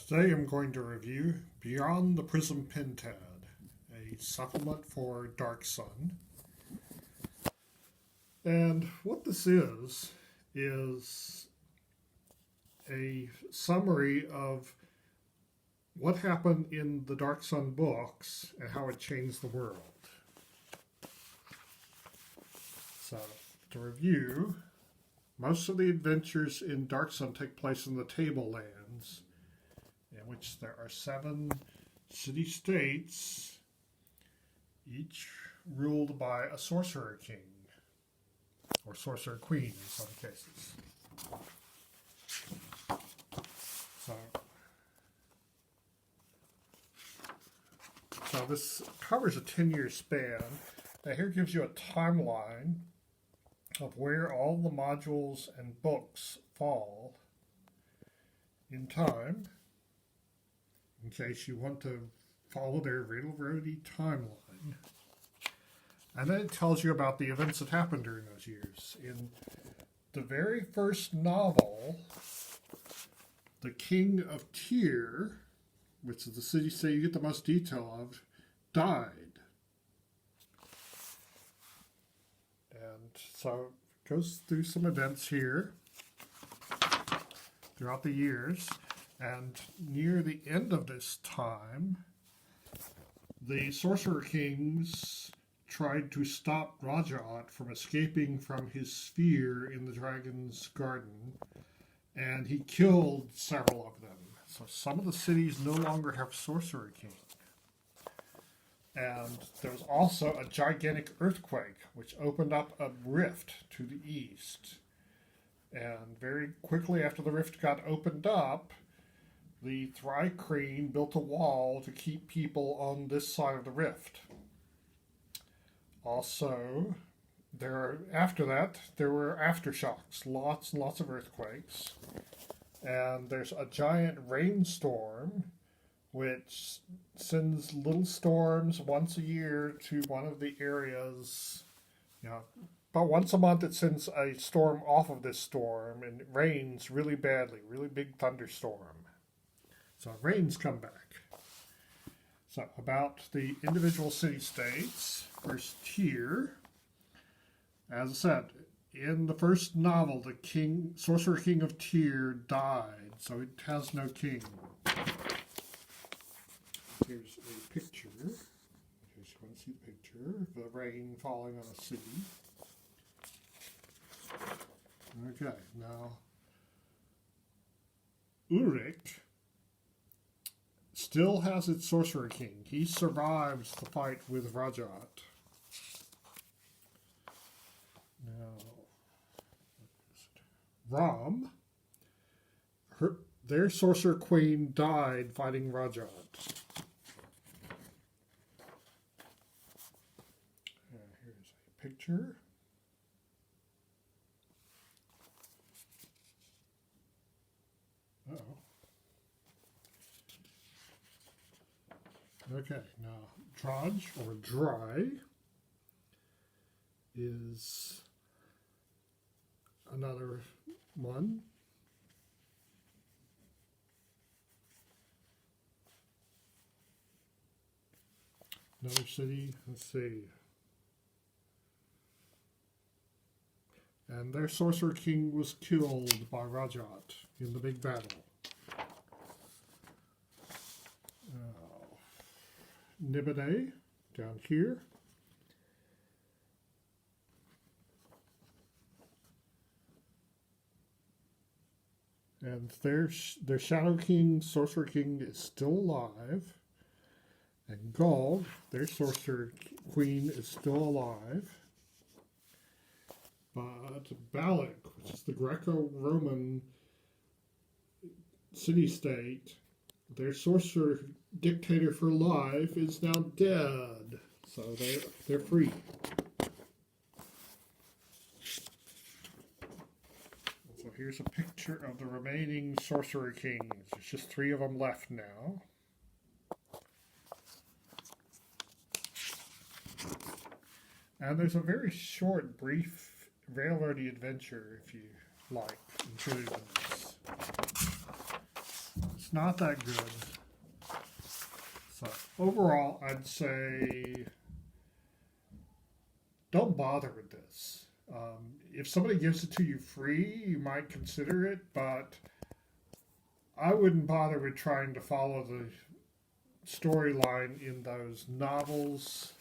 Today I'm going to review Beyond the Prism Pentad, a supplement for Darksun. And what this is a summary of what happened in the Darksun books and how it changed the world. So, to review, most of the adventures in Darksun take place in the Tablelands, in which there are 7 city-states, each ruled by a sorcerer king, or sorcerer queen in some cases. So this covers a 10-year span. Now here gives you a timeline of where all the modules and books fall in time, in case you want to follow their railroady timeline. And then it tells you about the events that happened during those years. In the very first novel, the King of Tyr, which is the city-state you get the most detail of, died. And so it goes through some events here throughout the years. And near the end of this time, the Sorcerer Kings tried to stop Rajat from escaping from his sphere in the Dragon's Garden, and he killed several of them. So some of the cities no longer have Sorcerer King. And there was also a gigantic earthquake, which opened up a rift to the east. And very quickly after the rift got opened up, the Thri-Kreen built a wall to keep people on this side of the rift. Also, after that, there were aftershocks, lots and lots of earthquakes. And there's a giant rainstorm, which sends little storms once a year to one of the areas. About once a month it sends a storm off of this storm, and it rains really badly, really big thunderstorm. So rains come back. So about the individual city-states, first Tyr. As I said, in the first novel, the Sorcerer King of Tyr died, so it has no king. Here's a picture. Here's you want to see the picture of the rain falling on a city. Okay, now Uruk still has its Sorcerer King. He survives the fight with Rajat. Now, Ram, their Sorcerer Queen died fighting Rajat. Here's a picture. Okay, now Draj, or Dry, is another one. Another city, let's see. And their Sorcerer King was killed by Rajat in the big battle. Nibade, down here. And their Shadow King, Sorcerer King, is still alive. And Gaul, their Sorcerer Queen, is still alive. But Balak, which is the Greco-Roman city-state, their sorcerer dictator for life is now dead. So they're free. So here's a picture of the remaining Sorcerer Kings. There's just 3 of them left now. And there's a very short, brief railroady adventure, if you like, included in this. It's not that good. So overall, I'd say don't bother with this. If somebody gives it to you free, you might consider it, but I wouldn't bother with trying to follow the storyline in those novels.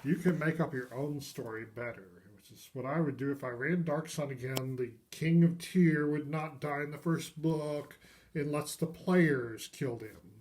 You can make up your own story better, which is what I would do if I ran Darksun again. The King of Tyr would not die in the first book unless the players killed him.